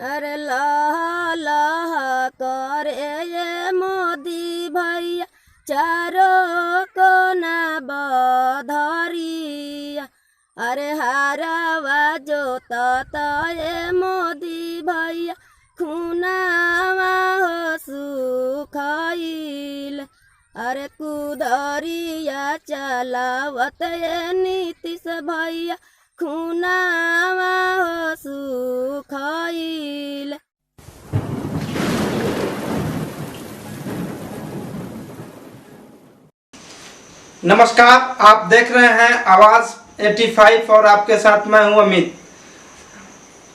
अरे लहा लहा करे ये मोदी भैया चारों कोना बधरिया। अरे हारावा जोता ये मोदी भैया खूनावा हो सुखाइल। अरे कुदरिया चलावत ये नीतीश भैया खूनावा हो सुखाइल। नमस्कार, आप देख रहे हैं आवाज 85 और आपके साथ मैं हूं अमित।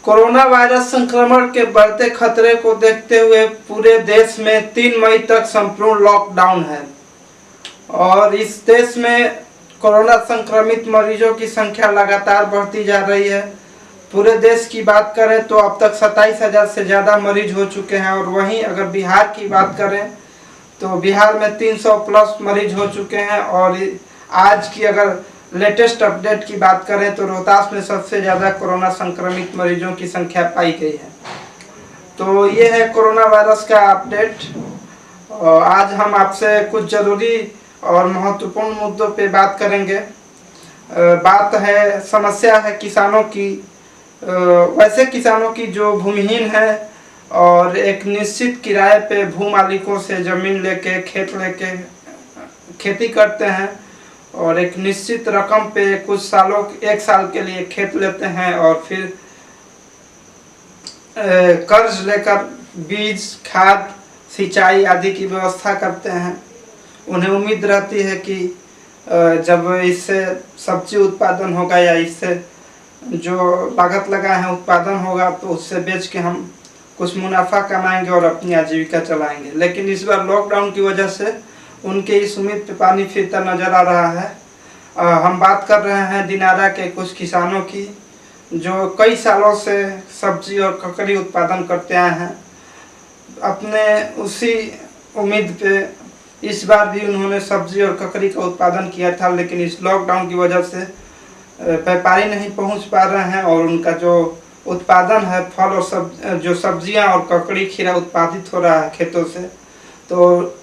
कोरोना वायरस संक्रमण के बढ़ते खतरे को देखते हुए पूरे देश में 3 मई तक संपूर्ण लॉकडाउन है और इस देश में कोरोना संक्रमित मरीजों की संख्या लगातार बढ़ती जा रही है। पूरे देश की बात करें तो अब तक 27,000 से ज़्यादा मरीज हो चुके हैं और वहीं अगर बिहार की बात करें तो बिहार में 300 प्लस मरीज हो चुके हैं। और आज की अगर लेटेस्ट अपडेट की बात करें तो रोहतास में सबसे ज़्यादा कोरोना संक्रमित मरीजों की संख्या पाई गई है। तो ये है कोरोना वायरस का अपडेट। आज हम आपसे कुछ ज़रूरी और महत्वपूर्ण मुद्दों पे बात करेंगे। बात है, समस्या है किसानों की, वैसे किसानों की जो भूमिहीन है और एक निश्चित किराए पे भू मालिकों से ज़मीन लेके खेत लेके खेती करते हैं और एक निश्चित रकम पे कुछ सालों 1 साल के लिए खेत लेते हैं और फिर कर्ज लेकर बीज, खाद, सिंचाई आदि की व्यवस्था करते हैं। उन्हें उम्मीद रहती है कि जब इससे सब्जी उत्पादन होगा या इससे जो लागत लगा है उत्पादन होगा तो उससे बेच के हम कुछ मुनाफा कमाएंगे और अपनी आजीविका चलाएंगे। लेकिन इस बार लॉकडाउन की वजह से उनके इस उम्मीद पे पानी फिरता नजर आ रहा है। हम बात कर रहे हैं दिनारा के कुछ किसानों की जो कई सालों से सब्जी और ककड़ी उत्पादन करते आए हैं। अपने उसी उम्मीद पे इस बार भी उन्होंने सब्जी और ककड़ी का उत्पादन किया था, लेकिन इस लॉकडाउन की वजह से व्यापारी नहीं पहुंच पा रहे हैं और उनका जो उत्पादन है फल और जो सब्जियां और ककड़ी खीरा उत्पादित हो रहा है खेतों से तो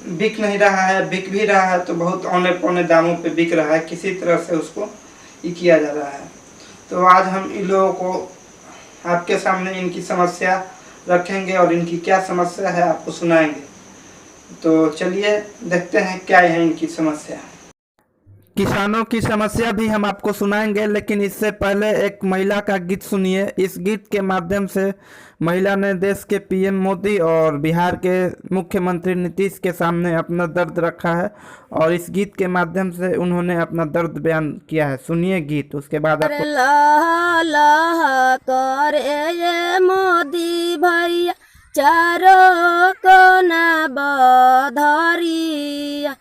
बिक नहीं रहा है। बिक भी रहा है तो बहुत औने पौने दामों पे बिक रहा है, किसी तरह से उसको ये किया जा रहा है। तो आज हम इन लोगों को आपके सामने इनकी समस्या रखेंगे और इनकी क्या समस्या है आपको सुनाएंगे। तो चलिए देखते हैं क्या है इनकी समस्या। किसानों की समस्या भी हम आपको सुनाएंगे, लेकिन इससे पहले एक महिला का गीत सुनिए। इस गीत के माध्यम से महिला ने देश के पीएम मोदी और बिहार के मुख्यमंत्री नीतीश के सामने अपना दर्द रखा है और इस गीत के माध्यम से उन्होंने अपना दर्द बयान किया है। सुनिए गीत, उसके बाद आपको। लहा लहा करे ये मोदी भैया चारों कोना बधरिया।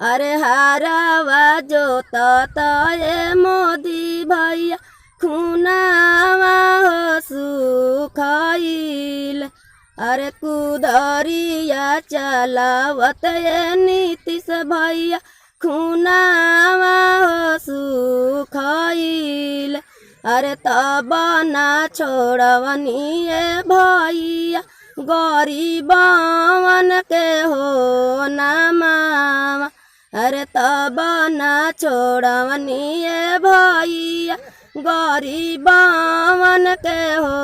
अरे हारावा जोता ये मोदी भैया खूनावा हो सुखाइल। अरे कुदरिया चलावत ये नीतीश भैया खूनावा हो सुखाइल। अरे तब ना छोड़वनी ये भैया गरीबवन के हो ना मामा। अरे तब ना छोड़वनी ये भैया गरीबवन के हो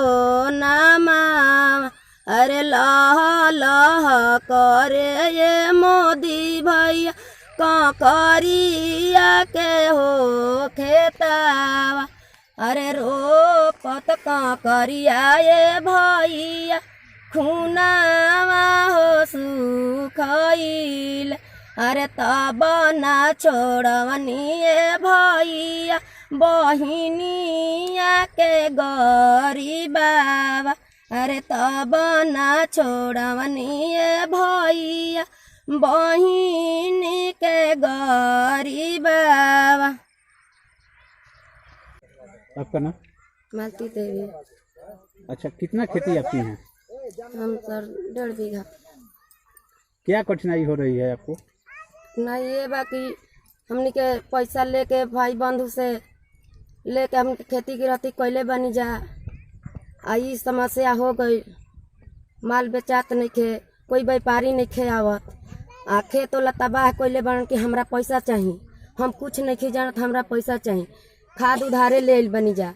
ना मामा। अरे लहा लहा करे ये मोदी भैया ककरिया के हो खेतावा। अरे रोपत ककरिया ये भैया खूनावा हो सुखाइल। अरे तब ना छोड़वनी ये भैया बहिनिया के गरीबावा। अरे तब ना छोड़वनी ये भैया बहिनी के गरीबावा। आपका नाम? मालती देवी। अच्छा, कितना खेती आपकी है? हम सर 1.5 बीघा। क्या कठिनाई हो रही है आपको? ना ये बाकी हमनी के पैसा लेके भाई बंधु से लेके हम खेती गृहस्थी कैले बनी जा। आई समस्या हो गई, माल बेचात नहीं खे, कोई व्यापारी नहीं खे आवत, आ खेत वाला तबाह कोई बन कि हमरा पैसा चाहिए, हम कुछ नहीं जानत, हमरा पैसा चाहिए, खाद उधारे ले बनी जा,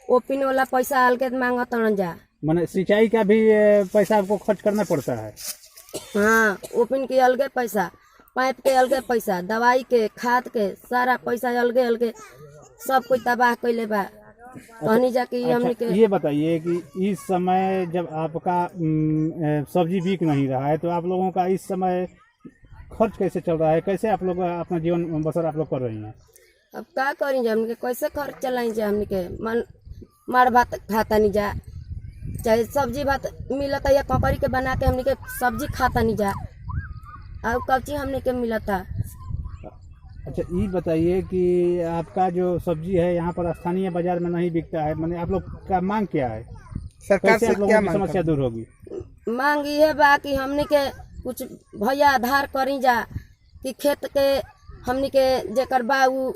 ओपिन वाला पैसा अलगे मांगत जा। माने सिंचाई का भी पैसा आपको खर्च करना पड़ता है? हाँ, ओपिन के अलगे पैसा, पाइप के अलगे पैसा, दवाई के, खाद के, सारा पैसा अलगे अलगे, सब कोई तबाह कैले बा। कहनी जा कि हमने के ये बताइए कि इस समय जब आपका सब्जी बिक नहीं रहा है तो आप लोगों का इस समय खर्च कैसे चल रहा है, कैसे आप लोग अपना जीवन बसर आप लोग कर रही हैं? अब का करी जा, हमने के कैसे खर्च चलाई जा, हमने के मार भात खाता नहीं जा, चाहे सब्जी भात मिलता या ककड़ी के बना के हमने के सब्जी खाता नहीं जा, और कच्ची हमने के मिलता। अच्छा, ये बताइए कि आपका जो सब्जी है यहाँ पर स्थानीय बाजार में नहीं बिकता है, माने आप लोग का मांग क्या है? सरकार कैसे से आप लोगों क्या की मांग समस्या दूर होगी? मांग ये बा कि हमने के कुछ भैया आधार करी जा कि खेत के हमने के जेकर बाऊ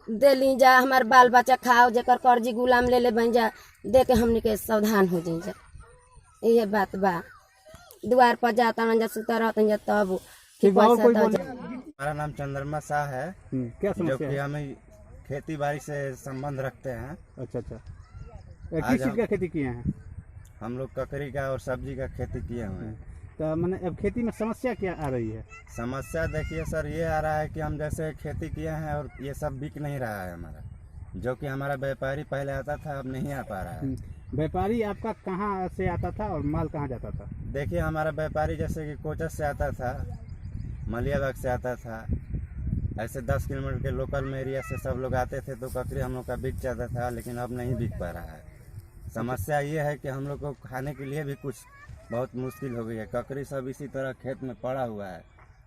दे ली जा, हमार बाल बच्चा खाओ, जेकर कर्जी गुलाम ले बन जा, दे के हमने के सावधान हो जाई जा। ये बात बा, द्वार पर जाता जा, सुता रहता जा, तब हमारा नाम चंद्रमा शाह है। क्या जो समस्या कि है? हमें खेती बाड़ी से संबंध रखते हैं। अच्छा, किस चीज़ का खेती किए हैं? हम लोग ककड़ी का और सब्जी का खेती किए हुए हैं। तो मैंने अब खेती में समस्या क्या आ रही है? समस्या देखिए सर, ये आ रहा है कि हम जैसे खेती किए हैं और ये सब बिक नहीं रहा है हमारा, जो कि हमारा व्यापारी पहले आता था, अब नहीं आ पा रहा है। व्यापारी आपका कहाँ से आता था और माल कहाँ जाता था? देखिए हमारा व्यापारी जैसे कि कोचस से आता था, मलियाबाग से आता था, ऐसे 10 किलोमीटर के लोकल में एरिया से सब लोग आते थे, तो ककड़ी हम लोग का बिक जाता था, लेकिन अब नहीं बिक पा रहा है। समस्या ये है कि हम लोग को खाने के लिए भी कुछ बहुत मुश्किल हो गई है। ककड़ी सब इसी तरह खेत में पड़ा हुआ है,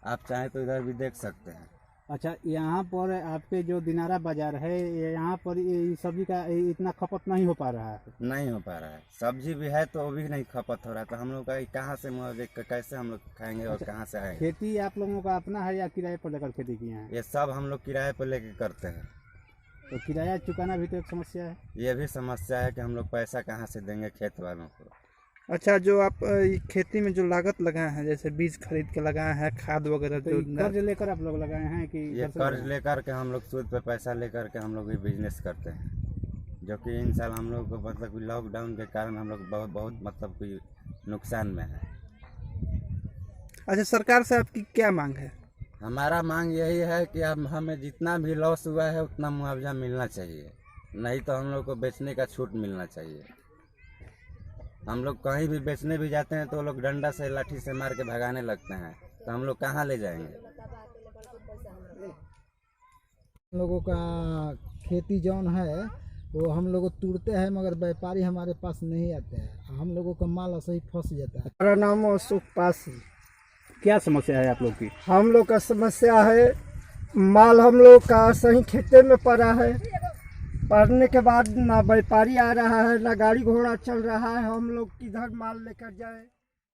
आप चाहें तो इधर भी देख सकते हैं। अच्छा, यहाँ पर आपके जो दिनारा बाजार है, यहाँ पर ये सब्जी का इतना खपत नहीं हो पा रहा है? नहीं हो पा रहा है, सब्जी भी है तो वो भी नहीं खपत हो रहा है, तो हम लोग का कहाँ से मुआवजे, कैसे हम लोग खाएंगे और कहाँ से आएंगे? खेती आप लोगों का अपना है या किराए पर लेकर खेती किए हैं? ये सब हम लोग किराए पर लेके करते हैं। तो किराया चुकाना भी तो एक समस्या है। ये भी समस्या है कि हम लोग पैसा कहाँ से देंगे खेत वालों को। अच्छा, जो आप खेती में जो लागत लगाए हैं, जैसे बीज खरीद के लगाए हैं, खाद वगैरह, तो जो कर्ज लेकर आप लोग लगाए हैं कि ये कर्ज लेकर के हम लोग सूद पे पैसा लेकर के हम लोग ये बिजनेस करते हैं, जो कि इन साल हम लोग को मतलब लॉकडाउन के कारण हम लोग बहुत मतलब कि नुकसान में है। अच्छा, सरकार से आपकी क्या मांग है? हमारा मांग यही है कि अब हमें जितना भी लॉस हुआ है उतना मुआवजा मिलना चाहिए, नहीं तो हम लोग को बेचने का छूट मिलना चाहिए। हम लोग कहीं भी बेचने भी जाते हैं तो लोग डंडा से लाठी से मार के भगाने लगते हैं, तो हम लोग कहाँ ले जाएंगे? हम लोगों का खेती जौन है वो हम लोग तोड़ते हैं, मगर व्यापारी हमारे पास नहीं आते हैं, हम लोगों का माल ऐसे ही फंस जाता है। मेरा नाम है सुखपासी। क्या समस्या है आप लोग की? हम लोग का समस्या है, माल हम लोग का सही खेते में पड़ा है, पड़ने के बाद ना व्यापारी आ रहा है, ना गाड़ी घोड़ा चल रहा है, हम लोग किधर माल लेकर जाए।